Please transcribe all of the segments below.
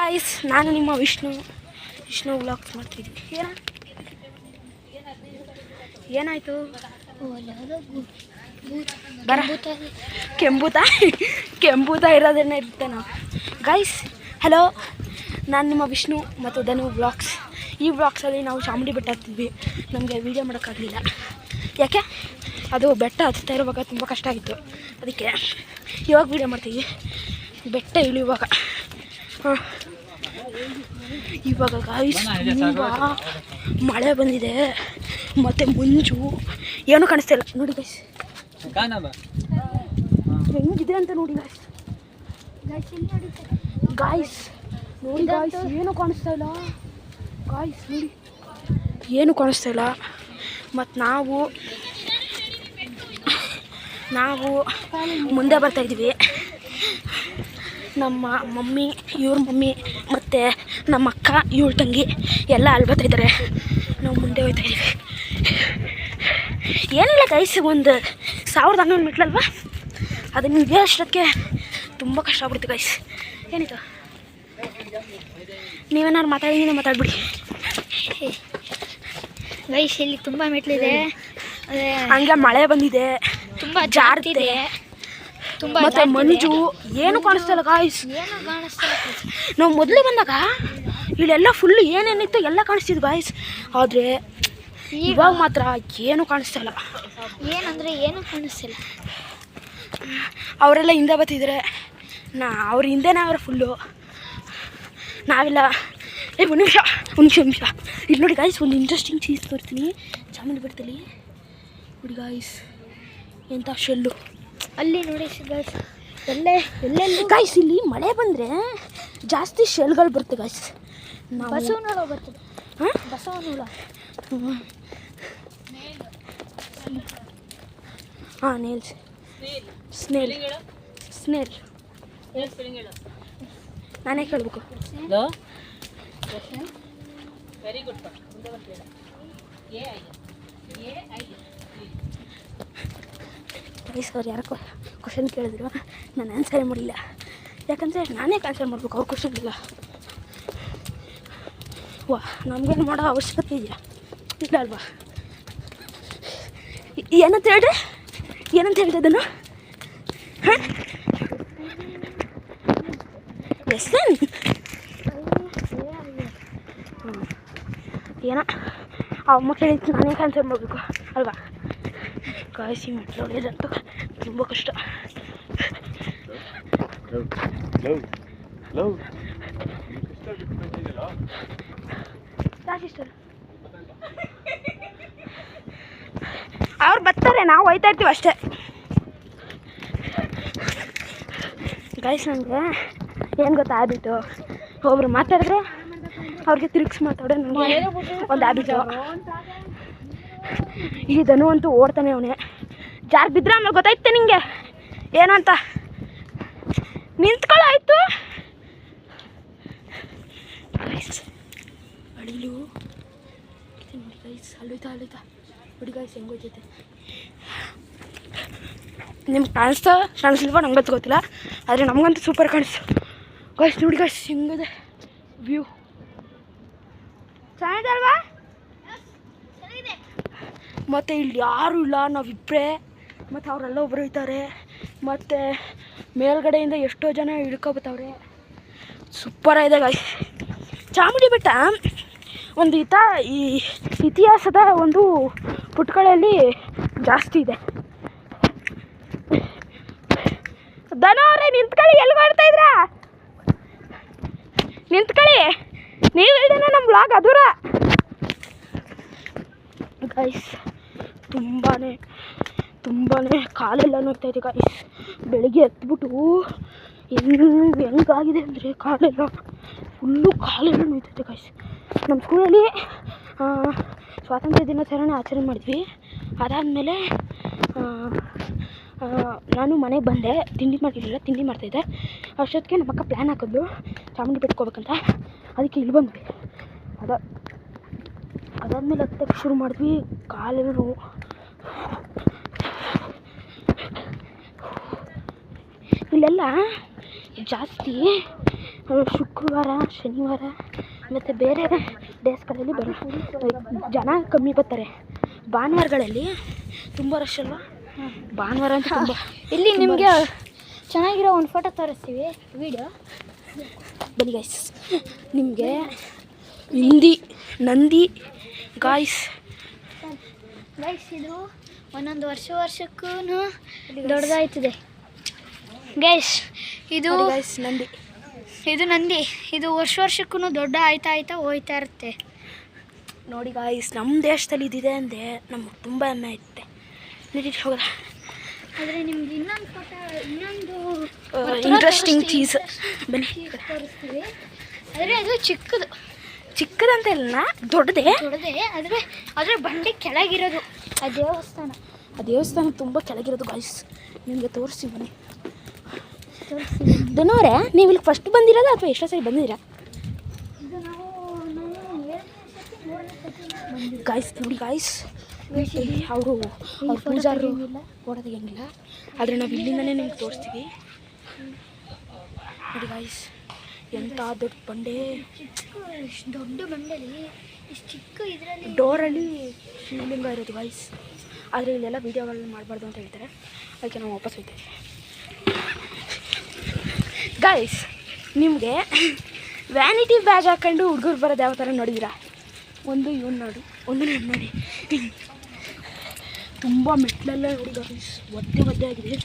Guys, ನಾನು ನಿಮ್ಮ Vishnu vlogs ಮಾಡ್ತಿದ್ವಿ. ಏನಾಯಿತು? ಬರ ಕೆಂಬೂತ ಇರೋದನ್ನೇ ಇರುತ್ತೆ ನಾವು. ಗಾಯ್ಸ್ ಹಲೋ, ನಾನು ನಿಮ್ಮ ವಿಷ್ಣು ಮತ್ತು ಧನು ವ್ಲಾಗ್ಸ್. ಈ ವ್ಲಾಗ್ಸಲ್ಲಿ ನಾವು ಚಾಮುಂಡಿ ಬೆಟ್ಟ ಹತ್ತಿದ್ವಿ. ನಮಗೆ ವೀಡಿಯೋ ಮಾಡೋಕ್ಕಾಗಲಿಲ್ಲ, ಯಾಕೆ ಅದು ಬೆಟ್ಟ ಹತ್ತಾ ಇರುವಾಗ ತುಂಬ ಕಷ್ಟ ಆಗಿತ್ತು. ಅದಕ್ಕೆ ಇವಾಗ ವೀಡಿಯೋ ಮಾಡ್ತೀವಿ. ಬೆಟ್ಟ ಇಳಿಯುವಾಗ ಇವಾಗ ಗಾಯ್ಸ್ ತುಂಬ ಮಳೆ ಬಂದಿದೆ ಮತ್ತು ಮಂಜು ಏನೂ ಕಾಣಿಸ್ತಾ ಇಲ್ಲ. ನೋಡಿ ಗಾಯ್ಸ್ ಹೆಂಗಿದೆ ಅಂತ ನೋಡಿ ಗಾಯ್ಸ್. ಗಾಯ್ಸ್ ನೋಡಿ ಗಾಯ್ಸ್, ಏನೂ ಕಾಣಿಸ್ತಾ ಇಲ್ಲ ಗಾಯ್ಸ್. ನೋಡಿ ಏನೂ ಕಾಣಿಸ್ತಾ ಇಲ್ಲ. ಮತ್ತು ನಾವು ಮುಂದೆ ಬರ್ತಾಯಿದ್ದೀವಿ. ನಮ್ಮ ಮಮ್ಮಿ, ಇವ್ರ ಮಮ್ಮಿ ಮತ್ತು ನಮ್ಮ ಅಕ್ಕ, ಇವಳ ತಂಗಿ ಎಲ್ಲ ಅಲ್ಲಿ ಬರ್ತಾಯಿದ್ದಾರೆ. ನಾವು ಮುಂದೆ ಹೋಗ್ತಾಯಿದ್ದೀವಿ. ಏನಿಲ್ಲ ಗೈಸ್, ಒಂದು 1100 ಮೆಟ್ಲಲ್ವಾ, ಅದನ್ನು ಇದೇ ಅಷ್ಟಕ್ಕೆ ತುಂಬ ಕಷ್ಟ ಆಗ್ಬಿಡುತ್ತೆ ಗೈಸ್. ಏನಿತ್ತು, ನೀವೇನಾದ್ರು ಮಾತಾಡ್ಬಿಡಿ ಗೈಸ್. ಇಲ್ಲಿ ತುಂಬ ಮೆಟ್ಲಿದೆ, ಹಂಗೆ ಮಳೆ ಬಂದಿದೆ, ತುಂಬ ಜಾರ್ತಿದೆ, ಮತ್ತೆ ಮಂಜು ಏನು ಕಾಣಿಸ್ತಾ ಇಲ್ಲ ಗಾಯ್ಸ್. ನಾವು ಮೊದಲು ಬಂದಾಗ ಇಲ್ಲೆಲ್ಲ ಫುಲ್ಲು ಏನೇನಿತ್ತು ಎಲ್ಲ ಕಾಣಿಸ್ತಿದ್ದು ಗಾಯ್ಸ್. ಆದರೆ ಇವಾಗ ಮಾತ್ರ ಏನು ಕಾಣಿಸ್ತಾ ಇಲ್ಲ. ಏನಂದರೆ ಏನೂ ಕಾಣಿಸ್ತಿಲ್ಲ. ಅವರೆಲ್ಲ ಹಿಂದೆ ಬರ್ತಿದ್ದಾರೆ, ಅವ್ರ ಹಿಂದೆನೇ ಅವರ ಫುಲ್ಲು. ನಾವೆಲ್ಲ ಒಂದು ನಿಮಿಷ ಇಲ್ಲಿ ನೋಡಿ ಗಾಯ್ಸ್, ಒಂದು ಇಂಟ್ರೆಸ್ಟಿಂಗ್ ಚೀಸ್ ತೋರಿಸ್ತೀನಿ. ಚಾಮುಂಡಿ ಬೆಟ್ಟದಲ್ಲಿ ನೋಡಿ ಗಾಯ್ಸ್, ಎಂಥ ಶೆಲ್ಲು ಅಲ್ಲಿ ನೋಡಿ ಗಾಯ್ಸ್. ಎಲ್ಲೆಲ್ಲಿ ಗಾಯ್ಸ್, ಇಲ್ಲಿ ಮಳೆ ಬಂದರೆ ಜಾಸ್ತಿ ಶೆಲ್ಗಳು ಬರುತ್ತೆ ಗಾಯ್ಸ್. ಬಸವನ ಹುಳ ಬರ್ತದೆ. ಬಸವನ ಹುಳ. ಹಾಂ, ಸ್ನೇಲ್. ನಾನೇ ಕೇಳಬೇಕು. Very good. ಗೈಸ್, ಅವ್ರು ಯಾರೋ ಕ್ವಶನ್ ಕೇಳಿದ್ರು, ನಾನು ಆನ್ಸರೇ ಮಾಡಲಿಲ್ಲ. ಯಾಕಂದರೆ ನಾನೇ ಆನ್ಸರ್ ಮಾಡಬೇಕು, ಅವ್ರ ಕ್ವಶನ್ಗಿಲ್ಲ. ವಾ, ನಮಗೇನು ಮಾಡೋ ಅವಶ್ಯಕತೆ ಇದೆಯಾ? ಇಲ್ಲ ಅಲ್ವಾ? ಏನಂತ ಹೇಳಿದೆ ಅದನ್ನು? ಹಾಂ, ಎಷ್ಟೇನು ಏನೋ ಅಮ್ಮ ಕೇಳಿದ್ದು ನಾನೇ ಆನ್ಸರ್ ಮಾಡಬೇಕು ಅಲ್ವಾ? ಕಾಯಿಸಿ ಮೆಟ್ಲೊಡೆಯೋದಂತೂ ತುಂಬ ಕಷ್ಟ. ಅವ್ರು ಬರ್ತಾರೆ, ನಾವು ಹೋಯ್ತಾ ಇರ್ತೀವಿ ಅಷ್ಟೇ ಗಾಯ್ಸ್. ನನಗೆ ಏನು ಗೊತ್ತಾ ಹ್ಯಾಬಿಟು, ಒಬ್ರು ಮಾತಾಡಿದ್ರೆ ಅವ್ರಿಗೆ ತಿರುಗಿಸಿ ಮಾತಾಡೋ ನನಗೆ ಒಂದು ಹ್ಯಾಬಿಟು. ಈ ಧನು ಅಂತೂ ಓಡ್ತಾನೆ ಅವನೇ. ಜಾರ್ ಬಿದ್ದರೆ ಆಮೇಲೆ ಗೊತ್ತಾಯ್ತೆ ನಿಂಗೆ ಏನು ಅಂತ. ನಿಂತ್ಕೊಳ್ಳಾಯ್ತು ಗೈಸ್. ಅಳಿಲು ನೋಡಿ ಗೈಸ್, ಅಲ್ಲೋಯ್ತಾ ನೋಡಿ ಗೈಸ್ ಹೆಂಗೋಯ್ತೈತೆ. ನಿಮ್ಗೆ ಕಾಣಿಸ್ಲಿಲ್ವ ನಂಗಂತೂ ಗೊತ್ತಿಲ್ಲ, ಆದರೆ ನಮಗಂತೂ ಸೂಪರ್ ಕಾಣಿಸ್ತು ಗೈಸ್. ನೋಡಿ ಗೈಸ್ ಹೆಂಗಿದೆ ವ್ಯೂ, ಚೆನ್ನಾಗಿದೆ ಅಲ್ವಾ? ಮತ್ತು ಇಲ್ಲಿ ಯಾರೂ ಇಲ್ಲ, ನಾವಿಬ್ಬರೇ. ಮತ್ತು ಅವರೆಲ್ಲ ಒಬ್ಬರು ಇದ್ದಾರೆ. ಮತ್ತು ಮೇಲ್ಗಡೆಯಿಂದ ಎಷ್ಟೋ ಜನ ಇಳ್ಕೊಬತ್ತವ್ರೆ. ಸೂಪರಾಗಿದೆ ಗಾಯ್ಸ್. ಚಾಮುಂಡಿ ಬೆಟ್ಟ ಒಂದು ಈ ಇತಿಹಾಸದ ಒಂದು ಪುಟಗಳಲ್ಲಿ ಜಾಸ್ತಿ ಇದೆ. ಧನವರೇ ನಿಂತ್ಕೊಳ್ಳಿ, ಎಲ್ಲಿ ಮಾಡ್ತಾ ಇದ್ರಾ? ನಿಂತ್ಕೊಳ್ಳಿ, ನೀವು ಹೇಳಿದ್ರೆ ನಮ್ಮ ಬ್ಲಾಗ್ ಅದೂರ ಗೈಸ್. ತುಂಬಾ ಕಾಲೆಲ್ಲ ನೋಡ್ತಾಯಿದೆ ಗಾಯ್ಸ್. ಬೆಳಿಗ್ಗೆ ಎತ್ಬಿಟ್ಟು ಹೆಂಗಾಗಿದೆ ಅಂದರೆ ಕಾಲೆಲ್ಲ ನೋಯ್ತೈತೆ ಗಾಯ್ಸ್. ನಮ್ಮ ಸ್ಕೂಲಲ್ಲಿ ಸ್ವಾತಂತ್ರ್ಯ ದಿನಾಚರಣೆ ಆಚರಣೆ ಮಾಡಿದ್ವಿ. ಅದಾದಮೇಲೆ ನಾನು ಮನೆಗೆ ಬಂದೆ, ತಿಂಡಿ ಮಾಡ್ತಾಯಿದ್ದೆ. ಅಷ್ಟೊತ್ತಿಗೆ ನಮ್ಮ ಅಕ್ಕ ಪ್ಲ್ಯಾನ್ ಹಾಕಿದ್ಲು ಚಾಮುಂಡಿ ಬೆಟ್ಟಕ್ಕೆ ಹೋಗ್ಬೇಕಂತ. ಅದಕ್ಕೆ ಇಲ್ಲಿ ಬಂದ್ವಿ. ಅದಾದಮೇಲೆ ಹತ್ತಕ್ಕೆ ಶುರು ಮಾಡಿದ್ವಿ. ಕಾಲೆಲ್ಲ ನೋವು. ಇಲ್ಲೆಲ್ಲ ಜಾಸ್ತಿ ಶುಕ್ರವಾರ ಶನಿವಾರ ಮತ್ತು ಬೇರೆ ಡೇಸ್ಗಳಲ್ಲಿ ಜನ ಕಮ್ಮಿ ಬರ್ತಾರೆ. ಭಾನುವಾರಗಳಲ್ಲಿ ತುಂಬ ರಶ್ ಅಲ್ವಾ? ಭಾನುವಾರ ಅಂತ ತುಂಬ. ಇಲ್ಲಿ ನಿಮಗೆ ಚೆನ್ನಾಗಿರೋ ಒಂದು ಫೋಟೋ ತೋರಿಸ್ತೀವಿ, ವಿಡಿಯೋ ಬನ್ನಿ ಗೈಸ್. ನಿಮಗೆ ನಂದಿ ಗಾಯ್ಸ್ ಇದು ಒಂದೊಂದು ವರ್ಷಕ್ಕೂ ದೊಡ್ಡದಾಯ್ತದೆ ಗೈಸ್. ಇದು ನಂದಿ ಇದು ವರ್ಷಕ್ಕೂ ದೊಡ್ಡ ಆಯ್ತಾ ಹೋಯ್ತಾ ಇರುತ್ತೆ ನೋಡಿ ಗಾಯ್ಸ್. ನಮ್ಮ ದೇಶದಲ್ಲಿ ಇದಿದೆ ಅಂದರೆ ನಮ್ಗೆ ತುಂಬ ಹೆಮ್ಮೆ ಐತೆ. ನಡೀರಿ ಹೋಗೋಣ. ಆದರೆ ನಿಮ್ಗೆ ಇನ್ನೊಂದು ಇಂಟ್ರೆಸ್ಟಿಂಗ್ ಚೀಸ್ ಬನ್ನಿ ತೋರಿಸ್ತೀವಿ. ಆದರೆ ಅದು ಚಿಕ್ಕದಂತ ಇಲ್ಲ, ದೊಡ್ಡದೇ. ಆದರೆ ಬಂಡೆ ಕೆಳಗಿರೋದು ಆ ದೇವಸ್ಥಾನ ತುಂಬ ಕೆಳಗಿರೋದು ಗಾಯ್ಸ್. ನಿಮಗೆ ತೋರಿಸ್ತೀವಿ ಬನ್ನಿ. ಧನೋರೆ, ನೀವು ಇಲ್ಲಿ ಫಸ್ಟ್ ಬಂದಿರೋದು ಅಥವಾ ಎಷ್ಟೋ ಸರಿ ಬಂದಿದ್ದೀರಾ ಗಾಯ್ಸ್? ನೋಡಿ ಗಾಯ್ಸ್, ಅವರು ಪೂಜಾರು ಫೋಟೋ ತೆಗಿಯಂಗಿಲ್ಲ, ಆದರೆ ನಾವು ಇಲ್ಲಿಂದನೇ ನಿಮ್ಗೆ ತೋರಿಸ್ತೀವಿ. ನೋಡಿ ಗಾಯ್ಸ್, ಎಂಥ ದೊಡ್ಡ ಬಂಡೆ, ದೊಡ್ಡ ಬಂಡೆಲಿ ಇಷ್ಟು ಚಿಕ್ಕ ಇದರಲ್ಲಿ ಡೋರಲ್ಲಿ ಶಿವಲಿಂಗ ಇರೋದು ಗಾಯ್ಸ್. ಆದರೆ ಇಲ್ಲೆಲ್ಲ ವೀಡಿಯೋಗಳನ್ನ ಮಾಡಬಾರ್ದು ಅಂತ ಹೇಳ್ತಾರೆ, ಅದಕ್ಕೆ ನಾವು ವಾಪಸ್ ಹೋಗ್ತೇವೆ ಗಾಯ್ಸ್. ನಿಮಗೆ ವ್ಯಾನಿಟಿ ಬ್ಯಾಗ್ ಹಾಕೊಂಡು ಹುಡುಗರು ಬರೋದು ಯಾವ ಥರ ನೋಡಿದ್ದೀರಾ? ಒಂದು ಇವ್ನು ನೋಡಿ ತುಂಬ ಮೆಟ್ಲೆಲ್ಲ ನೋಡಿ ಗಾಯ್ಸ್, ಒದ್ದೆ ಆಗಿದೆ.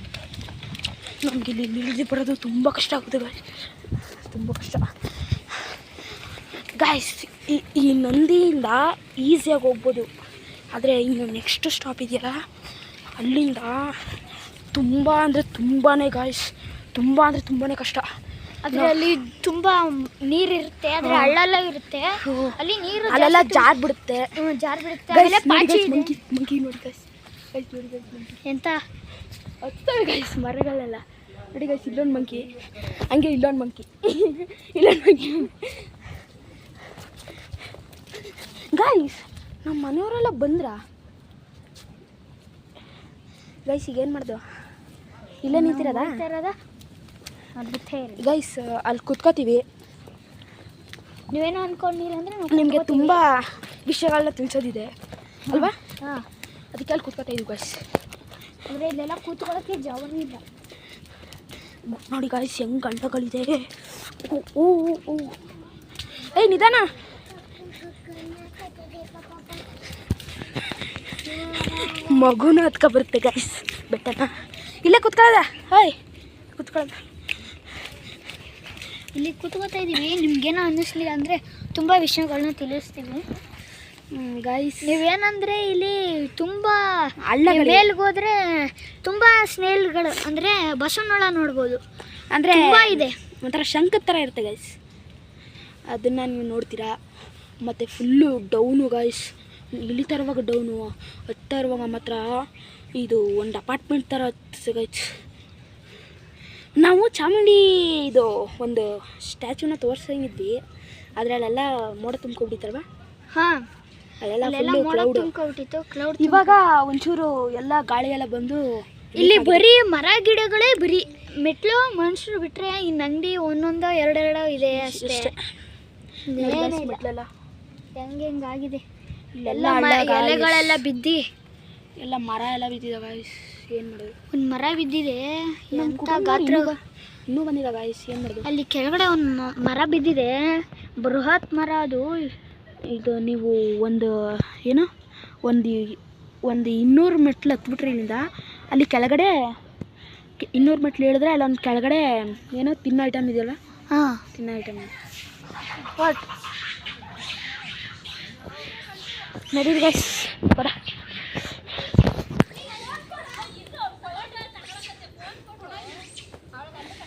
ನಮಗೆ ಇಲ್ಲಿ ಇಳಿದು ಬರೋದು ತುಂಬ ಕಷ್ಟ ಆಗುತ್ತೆ ಗಾಯ್ಸ್, ತುಂಬ ಕಷ್ಟ ಗಾಯ್ಸ್. ಈ ನಂದಿಯಿಂದ ಈಸಿಯಾಗಿ ಹೋಗ್ಬೋದು, ಆದರೆ ಇನ್ನು ನೆಕ್ಸ್ಟ್ ಸ್ಟಾಪ್ ಇದೆಯಲ್ಲ ಅಲ್ಲಿಂದ ತುಂಬಾ ಗಾಯ್ಸ್, ತುಂಬಾ ಕಷ್ಟ. ಆದರೆ ಅಲ್ಲಿ ತುಂಬ ನೀರಿರುತ್ತೆ, ಆದರೆ ಹಳ್ಳೆಲ್ಲ ಇರುತ್ತೆ, ಅಲ್ಲಿ ನೀರು ಅಲ್ಲೆಲ್ಲ ಜಾರ್ ಬಿಡುತ್ತೆ. ಮಂಕಿ ನೋಡಿ ಗೈಸ್, ಎಂತ ಹತ್ತವೆ ಗೈಸ್ ಮರಗಳೆಲ್ಲ ನೋಡಿ ಗೈಸ್. ಇಲ್ಲೊಂದು ಮಂಕಿ, ಹಂಗೆ ಇಲ್ಲೊಂದು ಮಂಕಿ ಗೈಸ್. ನಮ್ಮ ಮನೆಯವರೆಲ್ಲ ಬಂದ್ರಾ ಗೈಸ್? ಈಗ ಏನು ಮಾಡ್ದು? ಇಲ್ಲೇ ನಿಂತಿರೋದಾ ಗೈಸ್? ಅಲ್ಲಿ ಕುತ್ಕೋತೀವಿ. ನೀವೇನೋ ಅಂದ್ಕೊಂಡಿಲ್ಲ ಅಂದರೆ ನಿಮಗೆ ತುಂಬ ವಿಷಯಗಳನ್ನ ತಿಳಿಸೋದಿದೆ ಅಲ್ವಾ? ಅದಕ್ಕೆ ಅಲ್ಲಿ ಕೂತ್ಕೋತಾ ಇದ್ದೀವಿ ಗೈಸ್. ಅಂದರೆ ಇಲ್ಲೆಲ್ಲ ಕೂತ್ಕೊಳ್ಳೋಕ್ಕೆ ಜಾಗನೂ ಇಲ್ಲ ನೋಡಿ ಗಾಯ್ಸ್, ಹೆಂಗೆ ಗಂಟಗಳಿದೆ. ಏಯ್ ನಿಧಾನ. ಮಗುನ ಹತ್ಕೊ ಬರುತ್ತೆ ಗಾಯ್ಸ್ ಬೆಟ್ಟನ. ಇಲ್ಲೇ ಕೂತ್ಕೊಳ್ಳೋದ? ಕೂತ್ಕೊಳ್ಳೋದ. ಇಲ್ಲಿ ಕೂತ್ಕೋತಾ ಇದ್ದೀವಿ. ನಿಮ್ಗೇನೋ ಅನ್ನಿಸ್ಲಿಲ್ಲ ಅಂದರೆ ತುಂಬ ವಿಷಯಗಳನ್ನ ತಿಳಿಸ್ತೀವಿ ಗಾಯ್ಸ್. ನೀವೇನಂದರೆ ಇಲ್ಲಿ ತುಂಬ ಮೇಲ್ಗೆ ಹೋದರೆ ತುಂಬ ಸ್ನೇಲ್ಗಳು ಅಂದರೆ ಬಸವನೊಳ ನೋಡ್ಬೋದು. ಅಂದರೆ ಇದೆ, ಒಂಥರ ಶಂಕದ ಥರ ಇರುತ್ತೆ ಗೈಸ್, ಅದನ್ನು ನೀವು ನೋಡ್ತೀರಾ. ಮತ್ತು ಫುಲ್ಲು ಡೌನು ಗಾಯ್ಸ್, ಇಳಿತಾ ಇರುವಾಗ ಡೌನು, ಹತ್ತಾ ಇರುವಾಗ ಮಾತ್ರ ಇದು ಒಂದು ಅಪಾರ್ಟ್ಮೆಂಟ್ ಥರ ಗೈಸ್. ನಾವು ಚಾಮುಂಡಿ ಇದು ಒಂದು ಸ್ಟ್ಯಾಚ್ಯೂನ ತೋರಿಸಂಗಿದ್ವಿ, ಆದರೆ ಅಲ್ಲೆಲ್ಲ ಮೋಡ ತುಂಬ್ಕೊಬಿಟ್ಟಿತ್ತಲ್ವ? ಹಾಂ, ಅಲ್ಲೆಲ್ಲ ಮೋಡ ತುಂಬ್ಕೊಬಿಟ್ಟಿತ್ತು. ಕ್ಲೌಡ್ ಇವಾಗ ಒಂಚೂರು ಎಲ್ಲ ಗಾಳಿ ಎಲ್ಲ ಬಂದು ಇಲ್ಲಿ ಬರೀ ಮರ ಗಿಡಗಳೇ, ಬರೀ ಮೆಟ್ಲು ಮನುಷ್ಯರು ಬಿಟ್ಟರೆ ಈ ನಂದಿ ಒಂದೊಂದು ಎರಡೆರಡು ಇದೆ ಅಷ್ಟೇ. ಮೆಟ್ಲೆಲ್ಲ ಹೆಂಗಾಗಿದೆ, ಇಲ್ಲೆಲ್ಲ ಎಲೆಗಳೆಲ್ಲ ಬಿದ್ದು ಎಲ್ಲ ಮರ ಎಲ್ಲ ಬಿದ್ದಿದೆ ಗಾಯ್ಸ್. ಏನು ಮಾಡೋದು? ಒಂದು ಮರ ಬಿದ್ದಿದೆ, ಎಂಥ ಗಾತ್ರ ಇನ್ನೂ ಬಂದಿದೆ ಗಾಯ್ಸ್. ಏನು ಮಾಡೋದು? ಅಲ್ಲಿ ಕೆಳಗಡೆ ಒಂದು ಮರ ಬಿದ್ದಿದೆ, ಬೃಹತ್ ಮರ ಅದು. ಇದು ನೀವು ಒಂದು 200 ಮೆಟ್ಲು ಹತ್ಬಿಟ್ರೆ ಇಲ್ಲಿಂದ, ಅಲ್ಲಿ ಕೆಳಗಡೆ 200 ಮೆಟ್ಲು ಹೇಳಿದ್ರೆ ಅಲ್ಲೊಂದು ಕೆಳಗಡೆ ಏನೋ ತಿನ್ನೋ ಐಟಮ್ ಇದೆಯಲ್ಲ, ತಿನ್ನೋ ಐಟಮ್ ವಾಟ್ ನಡೀರಿ ಗೈಸ್ ಬರ.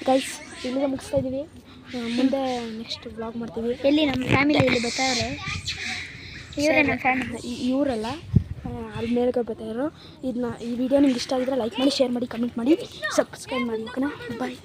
ಗೈಸ್ ಇಲ್ಲಿಗೆ ಮುಗಿಸ್ತಾ ಇದ್ದೀವಿ, ಮುಂದೆ ನೆಕ್ಸ್ಟ್ ವ್ಲಾಗ್ ಮಾಡ್ತೀವಿ. ಎಲ್ಲಿ ನಮ್ಮ ಫ್ಯಾಮಿಲಿ ಇಲ್ಲಿ ಬರ್ತಾವ್ರೆ, ಇವರೇ ನಮ್ಮ ಫ್ಯಾಮಿಲಿ. ಇವರಲ್ಲ, ಅಲ್ಲಿ ಮೇಲ್ಗಡೆ ಬರ್ತಾಯಿರೋ. ಈ ವಿಡಿಯೋ ನಿಮ್ಗೆ ಇಷ್ಟ ಆಗಿದ್ರೆ ಲೈಕ್ ಮಾಡಿ, ಶೇರ್ ಮಾಡಿ, ಕಮೆಂಟ್ ಮಾಡಿ, ಸಬ್ಸ್ಕ್ರೈಬ್ ಮಾಡಿ. ಓಕೆನಾ? ಬಾಯ್.